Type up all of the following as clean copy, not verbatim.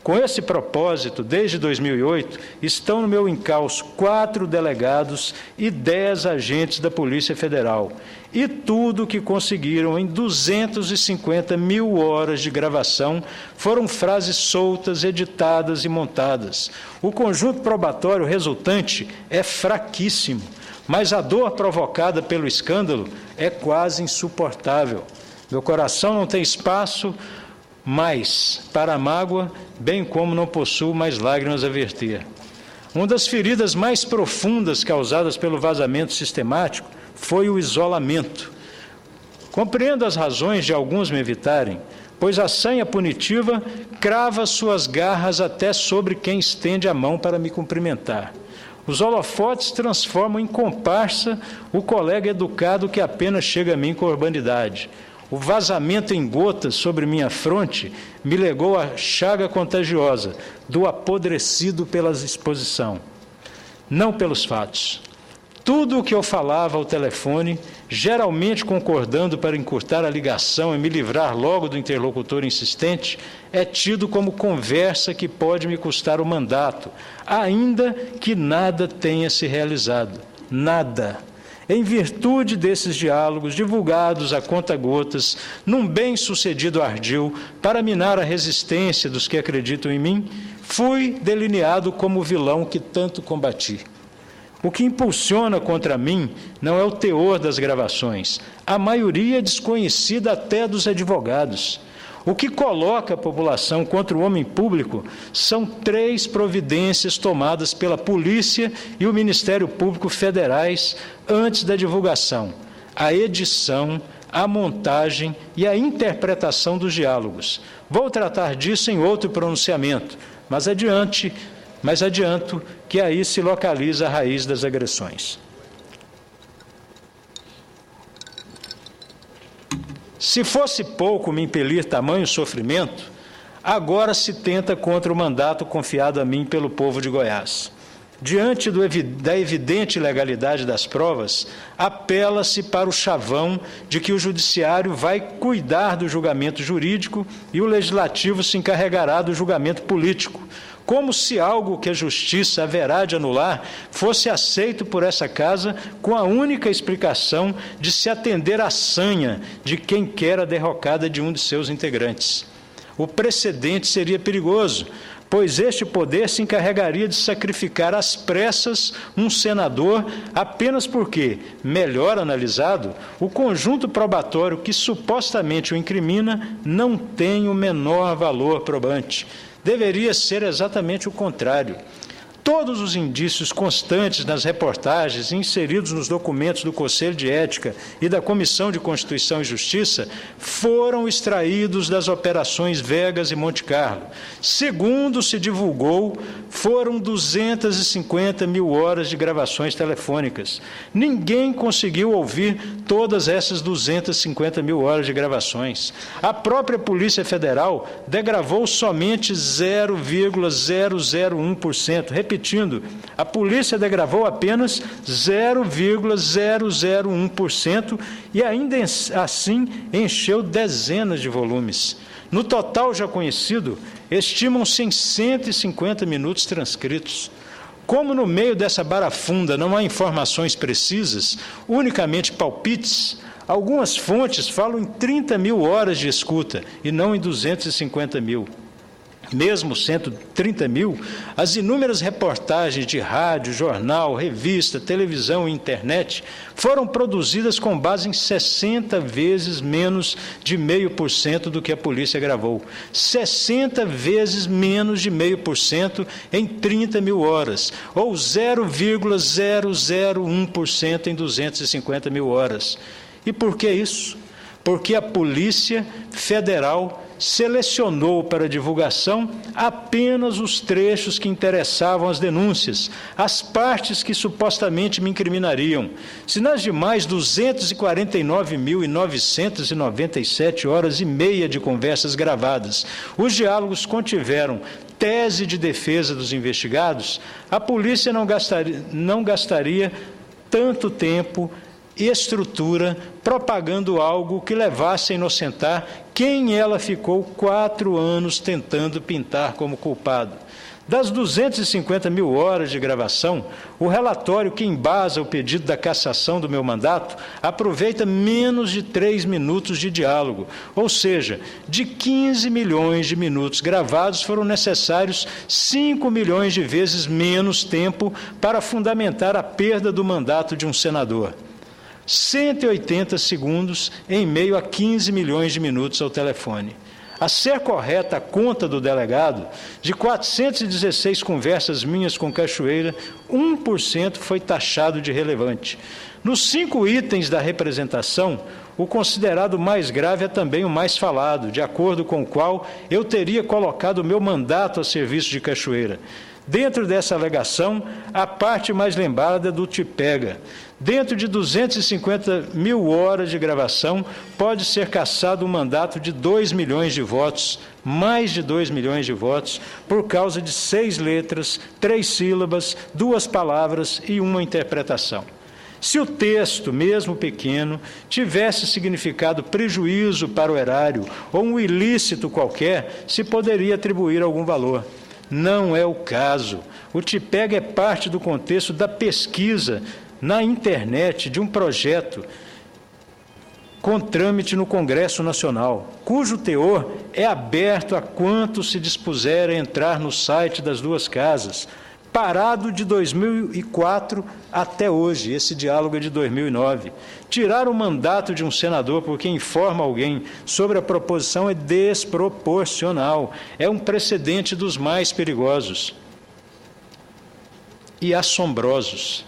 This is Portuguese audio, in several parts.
Com esse propósito, desde 2008, estão no meu encalço 4 delegados e 10 agentes da Polícia Federal. E tudo o que conseguiram em 250 mil horas de gravação foram frases soltas, editadas e montadas. O conjunto probatório resultante é fraquíssimo, mas a dor provocada pelo escândalo é quase insuportável. Meu coração não tem espaço mais para a mágoa, bem como não possuo mais lágrimas a verter. Uma das feridas mais profundas causadas pelo vazamento sistemático foi o isolamento. Compreendo as razões de alguns me evitarem, pois a sanha punitiva crava suas garras até sobre quem estende a mão para me cumprimentar. Os holofotes transformam em comparsa o colega educado que apenas chega a mim com urbanidade. O vazamento em gotas sobre minha fronte me legou a chaga contagiosa do apodrecido pela exposição, não pelos fatos. Tudo o que eu falava ao telefone, geralmente concordando para encurtar a ligação e me livrar logo do interlocutor insistente, é tido como conversa que pode me custar o mandato, ainda que nada tenha se realizado. Nada. Em virtude desses diálogos divulgados a conta-gotas, num bem-sucedido ardil, para minar a resistência dos que acreditam em mim, fui delineado como o vilão que tanto combati. O que impulsiona contra mim não é o teor das gravações, a maioria desconhecida até dos advogados. O que coloca a população contra o homem público são 3 providências tomadas pela Polícia e o Ministério Público Federais antes da divulgação: a edição, a montagem e a interpretação dos diálogos. Vou tratar disso em outro pronunciamento, mas adianto que aí se localiza a raiz das agressões. Se fosse pouco me impelir tamanho sofrimento, agora se tenta contra o mandato confiado a mim pelo povo de Goiás. Diante da evidente ilegalidade das provas, apela-se para o chavão de que o Judiciário vai cuidar do julgamento jurídico e o Legislativo se encarregará do julgamento político, como se algo que a Justiça haverá de anular fosse aceito por essa Casa com a única explicação de se atender à sanha de quem quer a derrocada de um de seus integrantes. O precedente seria perigoso, pois este poder se encarregaria de sacrificar às pressas um senador apenas porque, melhor analisado, o conjunto probatório que supostamente o incrimina não tem o menor valor probante. Deveria ser exatamente o contrário. Todos os indícios constantes nas reportagens inseridos nos documentos do Conselho de Ética e da Comissão de Constituição e Justiça foram extraídos das operações Vegas e Monte Carlo. Segundo se divulgou, foram 250 mil horas de gravações telefônicas. Ninguém conseguiu ouvir todas essas 250 mil horas de gravações. A própria Polícia Federal degravou somente 0,001%. Repetindo, a polícia degravou apenas 0,001% e ainda assim encheu dezenas de volumes. No total já conhecido, estimam-se em 150 minutos transcritos. Como no meio dessa barafunda não há informações precisas, unicamente palpites, algumas fontes falam em 30 mil horas de escuta e não em 250 mil. Mesmo 130 mil, as inúmeras reportagens de rádio, jornal, revista, televisão e internet foram produzidas com base em 60 vezes menos de 0,5% do que a polícia gravou. 60 vezes menos de 0,5% em 30 mil horas, ou 0,001% em 250 mil horas. E por que isso? Porque a Polícia Federal selecionou para divulgação apenas os trechos que interessavam às denúncias, as partes que supostamente me incriminariam. Se nas demais 249.997 horas e meia de conversas gravadas, os diálogos contiveram tese de defesa dos investigados, a polícia não gastaria tanto tempo estrutura, propagando algo que levasse a inocentar quem ela ficou 4 anos tentando pintar como culpado. Das 250 mil horas de gravação, o relatório que embasa o pedido da cassação do meu mandato aproveita menos de 3 minutos de diálogo, ou seja, de 15 milhões de minutos gravados foram necessários 5 milhões de vezes menos tempo para fundamentar a perda do mandato de um senador. 180 segundos em meio a 15 milhões de minutos ao telefone. A ser correta a conta do delegado, de 416 conversas minhas com Cachoeira, 1% foi taxado de relevante. Nos 5 itens da representação, o considerado mais grave é também o mais falado, de acordo com o qual eu teria colocado o meu mandato a serviço de Cachoeira. Dentro dessa alegação, a parte mais lembrada é do Tipega. Dentro de 250 mil horas de gravação, pode ser cassado um mandato de 2 milhões de votos, mais de 2 milhões de votos, por causa de 6 letras, 3 sílabas, 2 palavras e uma interpretação. Se o texto, mesmo pequeno, tivesse significado prejuízo para o erário ou um ilícito qualquer, se poderia atribuir algum valor. Não é o caso. O Tipega é parte do contexto da pesquisa na internet de um projeto com trâmite no Congresso Nacional, cujo teor é aberto a quantos se dispuserem a entrar no site das 2 casas, parado de 2004 até hoje. Esse diálogo é de 2009. Tirar o mandato de um senador porque informa alguém sobre a proposição é desproporcional. É um precedente dos mais perigosos e assombrosos.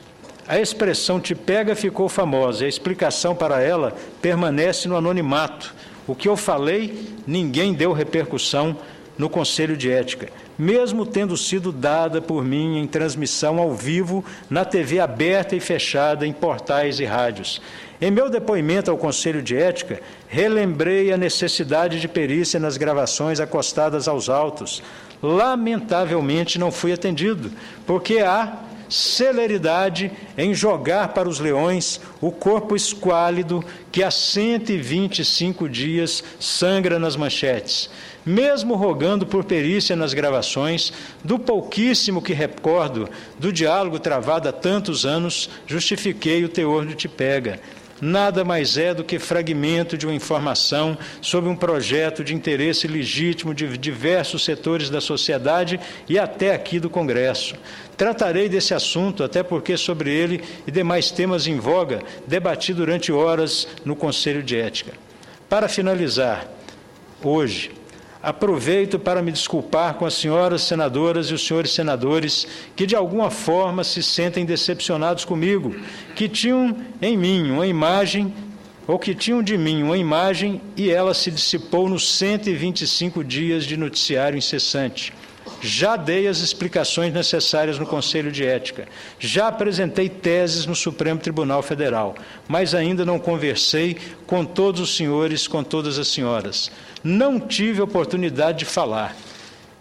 A expressão Tipega ficou famosa e a explicação para ela permanece no anonimato. O que eu falei, ninguém deu repercussão no Conselho de Ética, mesmo tendo sido dada por mim em transmissão ao vivo na TV aberta e fechada, em portais e rádios. Em meu depoimento ao Conselho de Ética, relembrei a necessidade de perícia nas gravações acostadas aos autos. Lamentavelmente não fui atendido, porque há celeridade em jogar para os leões o corpo esquálido que há 125 dias sangra nas manchetes. Mesmo rogando por perícia nas gravações, do pouquíssimo que recordo do diálogo travado há tantos anos, justifiquei o teor do Tipega. Nada mais é do que fragmento de uma informação sobre um projeto de interesse legítimo de diversos setores da sociedade e até aqui do Congresso. Tratarei desse assunto, até porque sobre ele e demais temas em voga, debati durante horas no Conselho de Ética. Para finalizar, hoje, aproveito para me desculpar com as senhoras senadoras e os senhores senadores que, de alguma forma, se sentem decepcionados comigo, que tinham em mim uma imagem, ou que tinham de mim uma imagem, e ela se dissipou nos 125 dias de noticiário incessante. Já dei as explicações necessárias no Conselho de Ética, já apresentei teses no Supremo Tribunal Federal, mas ainda não conversei com todos os senhores, com todas as senhoras. Não tive oportunidade de falar,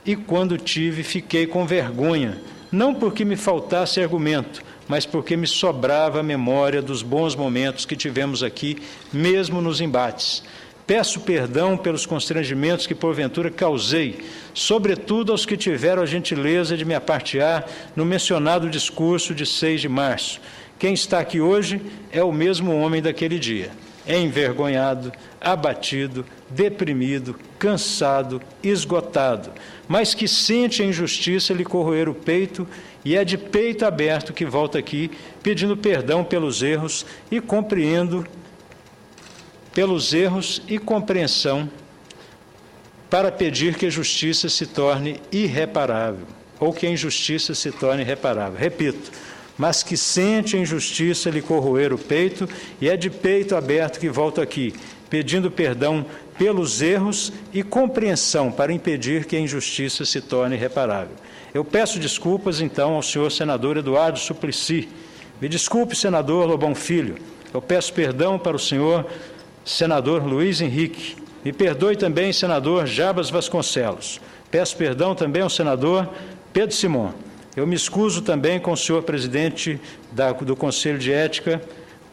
e quando tive, fiquei com vergonha, não porque me faltasse argumento, mas porque me sobrava a memória dos bons momentos que tivemos aqui, mesmo nos embates. Peço perdão pelos constrangimentos que porventura causei, sobretudo aos que tiveram a gentileza de me apartear no mencionado discurso de 6 de março. Quem está aqui hoje é o mesmo homem daquele dia, envergonhado, abatido, deprimido, cansado, esgotado, mas que sente a injustiça lhe corroer o peito e é de peito aberto que volta aqui pedindo perdão pelos erros e compreensão para pedir que a justiça se torne irreparável, ou que a injustiça se torne reparável. Repito, mas que sente a injustiça lhe corroer o peito e é de peito aberto que volto aqui, pedindo perdão pelos erros e compreensão para impedir que a injustiça se torne irreparável. Eu peço desculpas, então, ao senhor senador Eduardo Suplicy. Me desculpe, senador Lobão Filho. Eu peço perdão para o senhor senador Luiz Henrique. Me perdoe também, senador Jabas Vasconcelos. Peço perdão também ao senador Pedro Simon. Eu me excuso também com o senhor presidente do Conselho de Ética,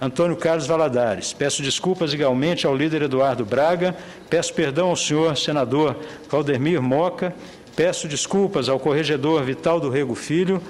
Antônio Carlos Valadares. Peço desculpas igualmente ao líder Eduardo Braga, peço perdão ao senhor senador Valdemir Moca, peço desculpas ao corregedor Vital do Rego Filho,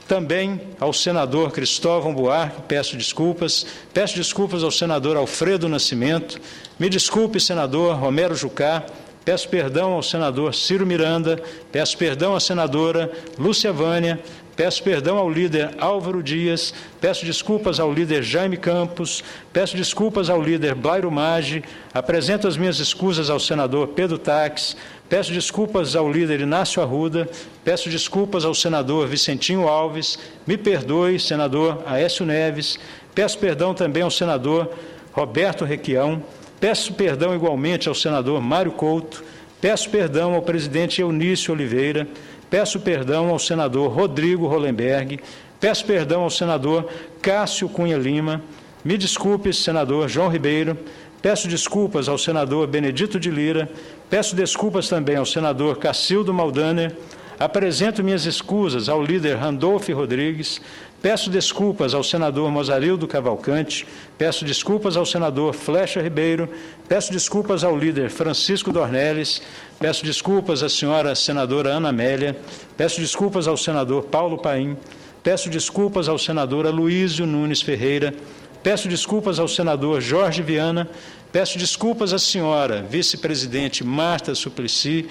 também ao senador Cristóvão Buarque, peço desculpas ao senador Alfredo Nascimento, me desculpe, senador Romero Jucá, peço perdão ao senador Ciro Miranda, peço perdão à senadora Lúcia Vânia, peço perdão ao líder Álvaro Dias, peço desculpas ao líder Jaime Campos, peço desculpas ao líder Blairo Maggi, apresento as minhas escusas ao senador Pedro Taques, peço desculpas ao líder Inácio Arruda, peço desculpas ao senador Vicentinho Alves, me perdoe, senador Aécio Neves, peço perdão também ao senador Roberto Requião, peço perdão igualmente ao senador Mário Couto, peço perdão ao presidente Eunício Oliveira, peço perdão ao senador Rodrigo Hollenberg, peço perdão ao senador Cássio Cunha Lima, me desculpe, senador João Ribeiro, peço desculpas ao senador Benedito de Lira, peço desculpas também ao senador Cacildo Maldaner, apresento minhas escusas ao líder Randolfo Rodrigues, peço desculpas ao senador Mozarildo Cavalcante, peço desculpas ao senador Flecha Ribeiro, peço desculpas ao líder Francisco Dornelles, peço desculpas à senhora senadora Ana Amélia, peço desculpas ao senador Paulo Paim, peço desculpas ao senador Aloísio Nunes Ferreira, peço desculpas ao senador Jorge Viana, peço desculpas à senhora vice-presidente Marta Suplicy,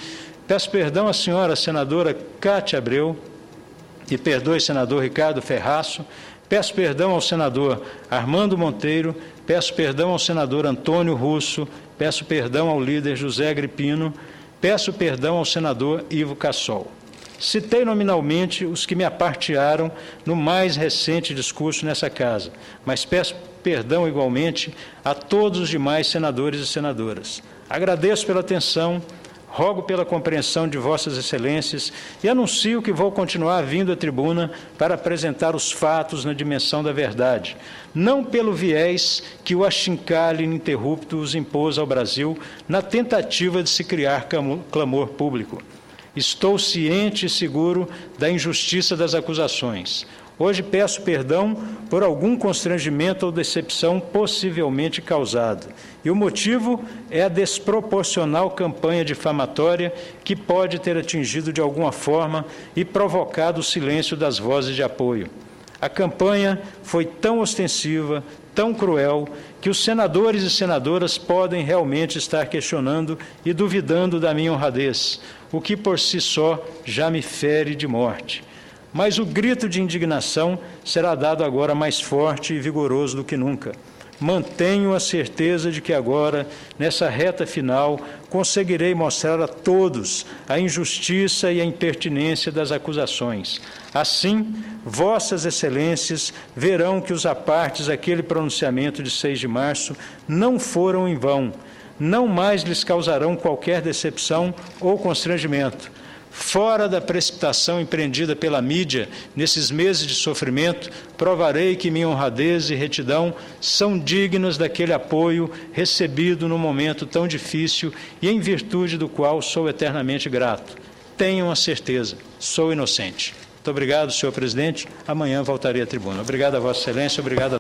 peço perdão à senhora senadora Cátia Abreu, e perdoe, senador Ricardo Ferraço, peço perdão ao senador Armando Monteiro, peço perdão ao senador Antônio Russo, peço perdão ao líder José Agripino, peço perdão ao senador Ivo Cassol. Citei nominalmente os que me apartearam no mais recente discurso nessa casa, mas peço perdão igualmente a todos os demais senadores e senadoras. Agradeço pela atenção, rogo pela compreensão de vossas excelências e anuncio que vou continuar vindo à tribuna para apresentar os fatos na dimensão da verdade, não pelo viés que o achincalhe ininterrupto os impôs ao Brasil na tentativa de se criar clamor público. Estou ciente e seguro da injustiça das acusações. Hoje peço perdão por algum constrangimento ou decepção possivelmente causado. E o motivo é a desproporcional campanha difamatória que pode ter atingido de alguma forma e provocado o silêncio das vozes de apoio. A campanha foi tão ostensiva, tão cruel, que os senadores e senadoras podem realmente estar questionando e duvidando da minha honradez, o que por si só já me fere de morte. Mas o grito de indignação será dado agora mais forte e vigoroso do que nunca. Mantenho a certeza de que agora, nessa reta final, conseguirei mostrar a todos a injustiça e a impertinência das acusações. Assim, vossas excelências verão que os apartes daquele pronunciamento de 6 de março não foram em vão, não mais lhes causarão qualquer decepção ou constrangimento. Fora da precipitação empreendida pela mídia nesses meses de sofrimento, provarei que minha honradez e retidão são dignas daquele apoio recebido num momento tão difícil e em virtude do qual sou eternamente grato. Tenham a certeza, sou inocente. Muito obrigado, senhor presidente. Amanhã voltarei à tribuna. Obrigado a Vossa Excelência, obrigado a